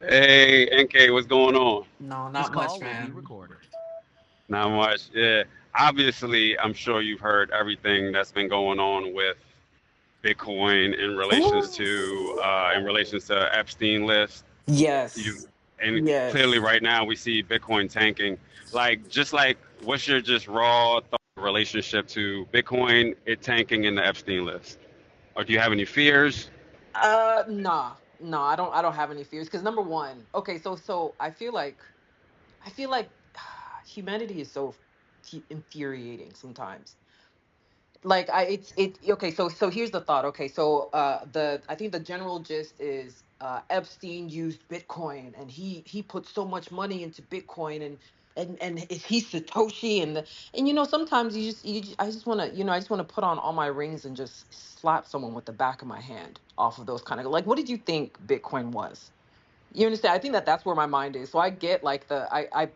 Hey, NK, what's going on? No, not much, man. Not much. Yeah, obviously, I'm sure you've heard everything that's been going on with Bitcoin in relations to Epstein list. You Yes, and clearly, yes. right now, we see Bitcoin tanking. Just like, what's your just raw thought relationship to Bitcoin it tanking in the Epstein list? Or do you have any fears? Nah, no, I don't have any fears because number one, okay, so I feel like humanity is so infuriating sometimes. Like it's okay. So here's the thought. Okay, so the I think the general gist is Epstein used Bitcoin and he put so much money into Bitcoin and he's Satoshi and sometimes I just want to I just want to put on all my rings and just slap someone with the back of my hand off of those kind of like what did you think Bitcoin was? You understand? I think that that's where my mind is. So I get like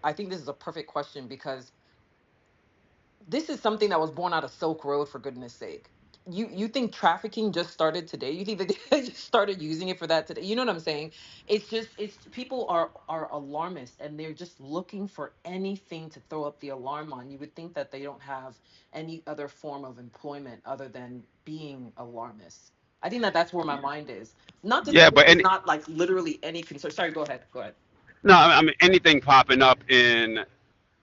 I think this is a perfect question because this is something that was born out of Silk Road for goodness sake. You think trafficking just started today? You think that they just started using it for that today? You know what I'm saying? It's people are alarmist and they're just looking for anything to throw up the alarm on. You would think that they don't have any other form of employment other than being alarmists. I think that that's where my mind is. Not to say Yeah, that but there's any not like literally any concern. Sorry, go ahead. Go ahead. no, I mean anything popping up in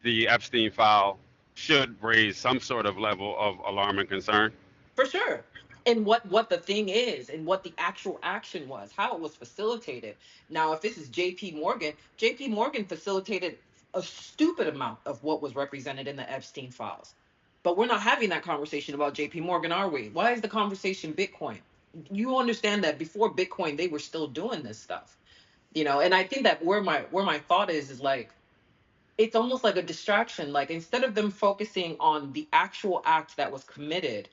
the Epstein file should raise some sort of level of alarm and concern. For sure. And what the thing is and what the actual action was, how it was facilitated. Now, if this is JP Morgan facilitated a stupid amount of what was represented in the Epstein files. But we're not having that conversation about JP Morgan, are we? Why is the conversation Bitcoin? You understand that before Bitcoin they were still doing this stuff. And I think that where my thought is like it's almost like a distraction. Like instead of them focusing on the actual act that was committed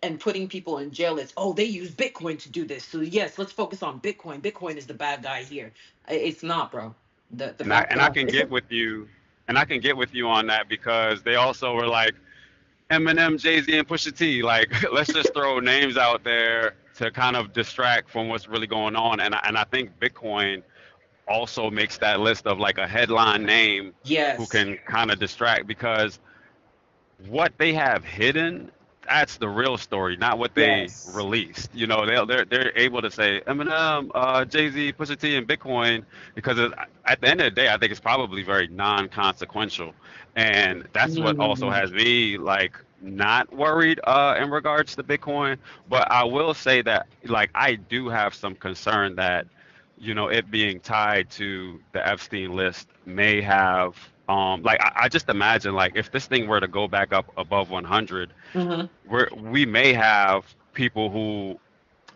and putting people in jail, it's they use Bitcoin to do this. So yes, let's focus on Bitcoin. Bitcoin is the bad guy here. It's not, bro. The And I bad and I guy. can get with you, and I can get with you on that because they also were like Eminem, Jay Z, and Pusha T. Like, let's just throw names out there to kind of distract from what's really going on. And I think Bitcoin also makes that list of like a headline name who Yes. can kind of distract because what they have hidden, that's the real story, not what they Yes. released. They're able to say Eminem, Jay Z, Pusha T, and Bitcoin because at the end of the day, I think it's probably very non-consequential, and that's what also Mm. has me like not worried in regards to Bitcoin. But I will say that like I do have some concern that it being tied to the Epstein list may have like I just imagine like if this thing were to go back up above 100, Hmm. we may have people who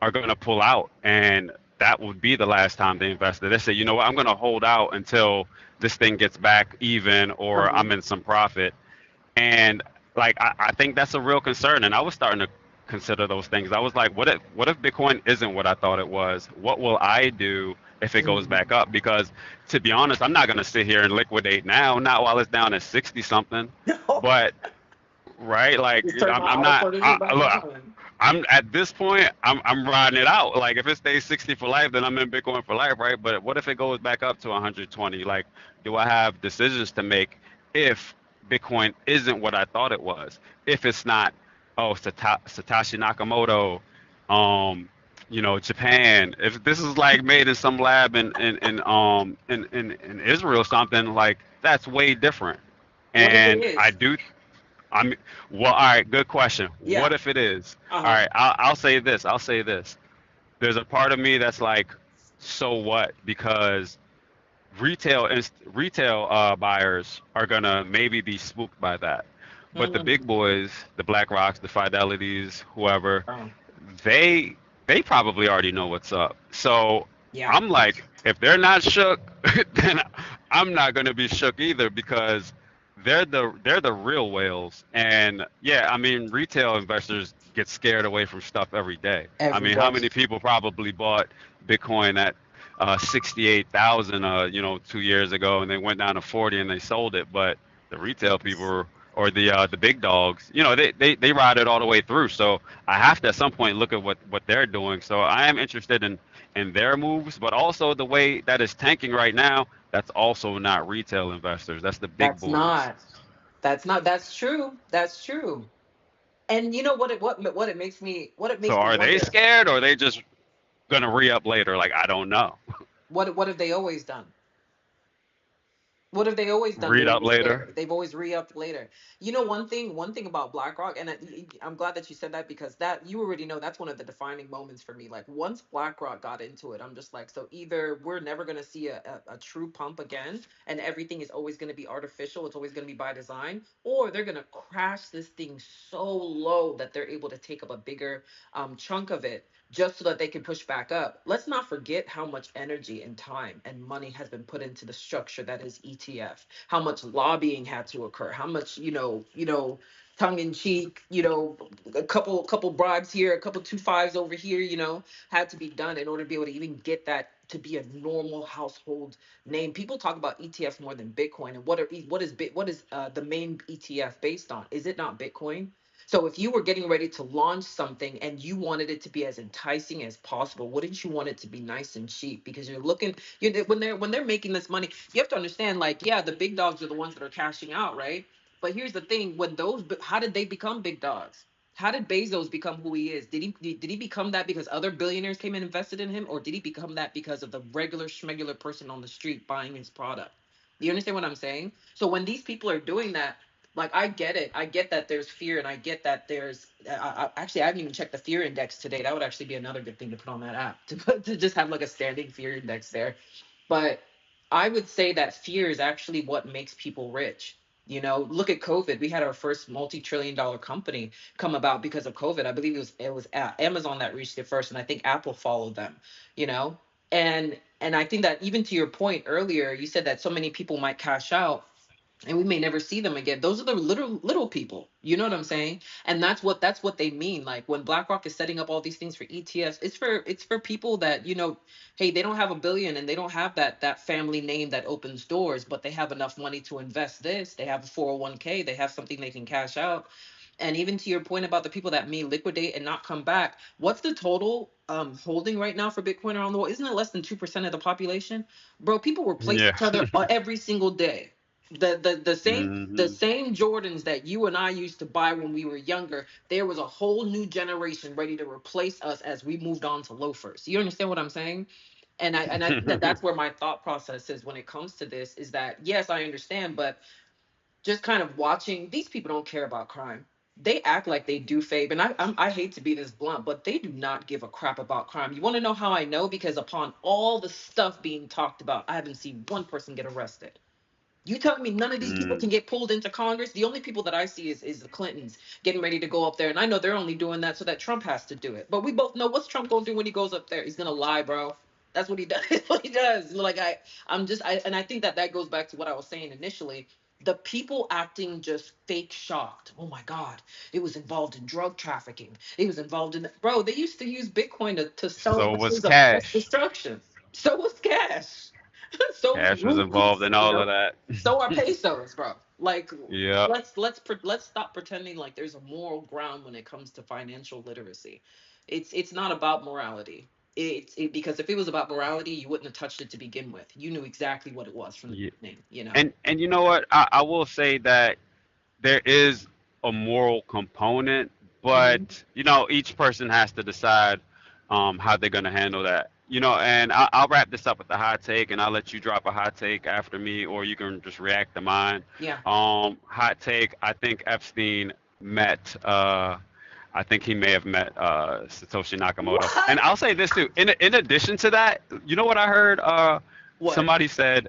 are going to pull out, and that would be the last time they invested. They say, you know what, I'm going to hold out until this thing gets back even or Uh-huh. I'm in some profit. And like I think that's a real concern. And I was starting to consider those things. I was like, what if Bitcoin isn't what I thought it was? What will I do if it goes back Mhm. up? Because to be honest, I'm not gonna sit here and liquidate now, not while it's down at 60 something. But right, like Just turn my I'm auto not furniture back look. on. I'm at this point. I'm riding it out. Like if it stays 60 for life, then I'm in Bitcoin for life, right? But what if it goes back up to 120? Like, do I have decisions to make if Bitcoin isn't what I thought it was? If it's not, oh, Satoshi Nakamoto, Japan. If this is like made in some lab in Israel or something, like that's way different. What if it And I is? do I'm well. All right, good question. What Yeah. if it is? All Uh-huh. right, I'll say this. I'll say this. There's a part of me that's like, so what? Because retail buyers are gonna maybe be spooked by that, but the Hmm. big boys, the Black Rocks, the Fidelities, whoever, Oh, they they probably already know what's up. So yeah. I'm like, if they're not shook, then I'm not gonna be shook either because they're the real whales. And yeah, I mean, retail investors get scared away from stuff every day. I Every mean, how day. many people probably bought Bitcoin at 68,000 2 years ago and they went down to 40 and they sold it, but the retail people or the big dogs, they ride it all the way through. So I have to at some point look at what they're doing. So I am interested in in their moves, but also the way that it's tanking right now. That's also not retail investors. That's the big That's boys. not. That's not. That's true. That's true. And you know what it So makes me are they wonder. scared, or are they just gonna re up later? Like, I don't know. What have they always done? What have they always done? Read They up were later. scared. They've always re-upped later. You know, one thing about BlackRock, and I'm glad that you said that because that you already know that's one of the defining moments for me. Like once BlackRock got into it, I'm just like, so either we're never gonna see a true pump again, and everything is always gonna be artificial. It's always gonna be by design, or they're gonna crash this thing so low that they're able to take up a bigger chunk of it just so that they can push back up. Let's not forget how much energy and time and money has been put into the structure that is ETF. How much lobbying had to occur. How much, tongue in cheek, a couple bribes here, a couple two fives over here, had to be done in order to be able to even get that to be a normal household name. People talk about ETFs more than Bitcoin. And what is the main ETF based on? Is it not Bitcoin? So if you were getting ready to launch something and you wanted it to be as enticing as possible, wouldn't you want it to be nice and cheap? Because you're looking, when they're making this money, you have to understand, like, yeah, the big dogs are the ones that are cashing out, right? But here's the thing: how did they become big dogs? How did Bezos become who he is? Did he become that because other billionaires came and invested in him, or did he become that because of the regular schmegular person on the street buying his product? Do you understand what I'm saying? So when these people are doing that, like, I get it. I get that there's fear, and I get that there's. Actually, I haven't even checked the fear index today. That would actually be another good thing to put on that app to just have like a standing fear index there. But I would say that fear is actually what makes people rich. Look at COVID. We had our first multi-trillion-dollar company come about because of COVID. I believe it was Amazon that reached it first, and I think Apple followed them. You know, and I think that even to your point earlier, you said that so many people might cash out and we may never see them again. Those are the little people. You know what I'm saying? And that's what they mean. Like when BlackRock is setting up all these things for ETFs, it's for people that, hey, they don't have a billion and they don't have that family name that opens doors, but they have enough money to invest this. They have a 401k, they have something they can cash out. And even to your point about the people that may liquidate and not come back, what's the total holding right now for Bitcoin around the world? Isn't it less than 2% of the population? Bro, people replace Yeah. each other every single day. The same Jordans that you and I used to buy when we were younger, there was a whole new generation ready to replace us as we moved on to loafers. You understand what I'm saying? And I think that that's where my thought process is when it comes to this, is that yes, I understand, but just kind of watching, these people don't care about crime. They act like they do, Fabe, and I hate to be this blunt, but they do not give a crap about crime. You want to know how I know? Because upon all the stuff being talked about, I haven't seen one person get arrested. You telling me none of these people Mm. can get pulled into Congress? The only people that I see is the Clintons getting ready to go up there, and I know they're only doing that so that Trump has to do it. But we both know what's Trump gonna do when he goes up there. He's gonna lie, bro. That's what he does. That's what he does. Like and I think that that goes back to what I was saying initially. The people acting just fake shocked. Oh my God, it was involved in drug trafficking. It was involved in, bro. They used to use Bitcoin to sell So was weapons of mass Cash. destruction. So was cash. So was Cash was involved rupees. in all of that. So are pesos, bro. Like, Yeah. let's stop pretending like there's a moral ground when it comes to financial literacy. It's not about morality. Because if it was about morality, you wouldn't have touched it to begin with. You knew exactly what it was from the Yeah. beginning. You know. And you know what? I will say that there is a moral component, Hmm. but each person has to decide how they're gonna handle that. And I'll wrap this up with a hot take, and I'll let you drop a hot take after me, or you can just react to mine. Yeah. Hot take: I think Epstein met. I think he may have met Satoshi Nakamoto. And What? I'll say this too. In addition to that, you know what I heard? What? Somebody said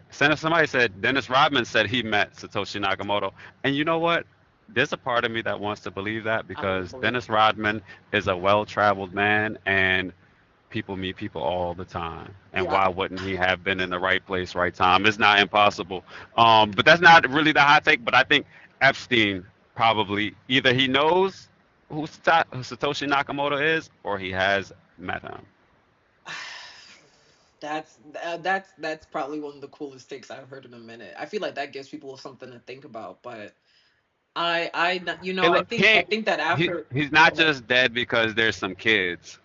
Dennis Rodman said he met Satoshi Nakamoto. And you know what? There's a part of me that wants to believe that I don't because believe Dennis it. Rodman is a well-traveled man and people meet people all the time. And Yeah. why wouldn't he have been in the right place, right time? It's not impossible. But that's not really the hot take. But I think Epstein probably either he knows who Satoshi Nakamoto is or he has met him. That's probably one of the coolest takes I've heard in a minute. I feel like that gives people something to think about. But I Hey, I look, think that he after. he's Go not ahead. just dead because there's some kids.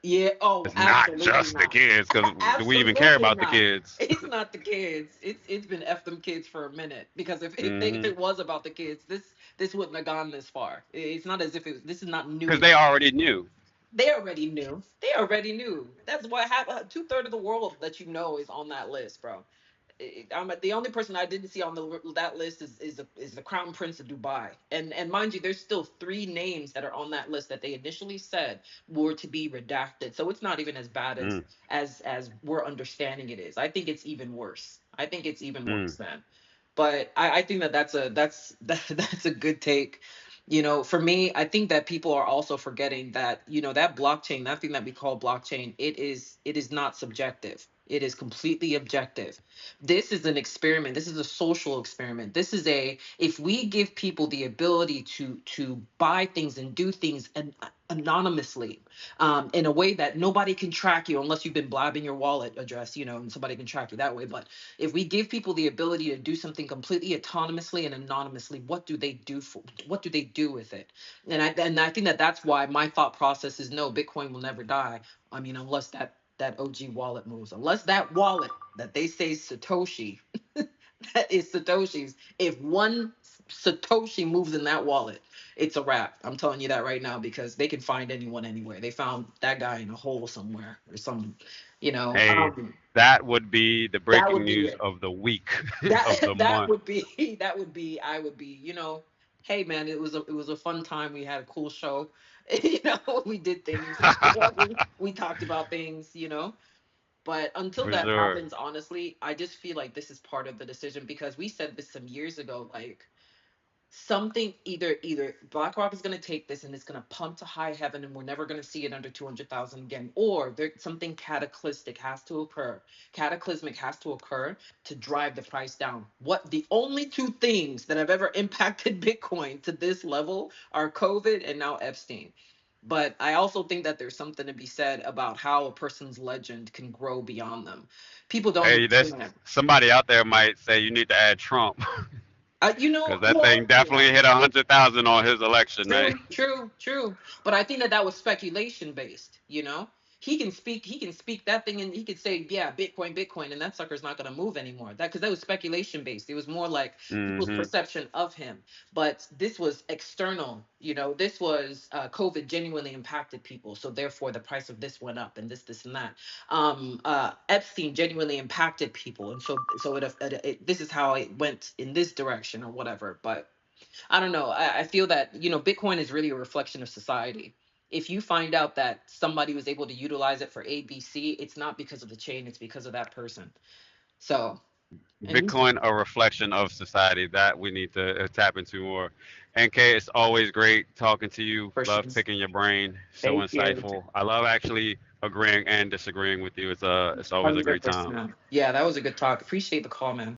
Yeah. Oh, It's not absolutely just the not. kids, because do we even care Absolutely about the not. kids? It's not the kids. It's been f them kids for a minute because if Hmm. it was about the kids, this wouldn't have gone this far. It's not as if it was, this is not Because new. they already knew. They already knew. They already knew. That's why half two-thirds of the world that you know is on that list, bro. I'm the only person I didn't see on that list is the Crown Prince of Dubai, and mind you, there's still three names that are on that list that they initially said were to be redacted. So it's not even as bad Mm, as we're understanding it is. I think it's even worse. I think it's even mm. worse, man. But I think that that's a good take. For me, I think that people are also forgetting that that blockchain, that thing that we call blockchain, it is not subjective. It is completely objective. This is an experiment. This is a social experiment. This is a if we give people the ability to buy things and do things anonymously, in a way that nobody can track you unless you've been blabbing your wallet address, and somebody can track you that way. But if we give people the ability to do something completely autonomously and anonymously, what do they do with it? And I think that that's why my thought process is no, Bitcoin will never die. I mean, unless that OG wallet moves, unless that wallet that they say Satoshi, that is Satoshi's. If one Satoshi moves in that wallet, it's a wrap. I'm telling you that right now because they can find anyone anywhere. They found that guy in a hole somewhere or some, you know. Hey, Um, that would be the that breaking would be news it. of the week, of the That that month, would be I would be, hey man, it was a fun time. We had a cool show. We did things. We talked about things. But until for that sure. happens, honestly, I just feel like this is part of the decision because we said this some years ago, like something either BlackRock is going to take this and it's going to pump to high heaven and we're never going to see it under 200,000 again, or there something cataclysmic has to occur. Cataclysmic has to occur to drive the price down. What the only two things that have ever impacted Bitcoin to this level are COVID and now Epstein. But I also think that there's something to be said about how a person's legend can grow beyond them. People don't Hey, there's understand. somebody out there might say you need to add Trump because that thing Well, definitely yeah. hit 100,000 on his election night. True, true, true. But I think that was speculation based. He can speak that thing and he could say, yeah, Bitcoin, Bitcoin, and that sucker's not gonna move anymore. That because that was speculation based. It was more like people's Hmm. perception of him. But this was external. This was COVID genuinely impacted people. So therefore the price of this went up and this and that. Epstein genuinely impacted people. And so this is how it went in this direction or whatever. But I don't know. I feel that, Bitcoin is really a reflection of society. If you find out that somebody was able to utilize it for ABC, it's not because of the chain, it's because of that person. So, and you Bitcoin, a reflection of society that we need to tap into more. NK, it's always great talking to you. for sure. Love picking your brain. So Thank you. insightful. I love actually agreeing and disagreeing with you. It's always a great time. 100%. Yeah, that was a good talk. Appreciate the call, man.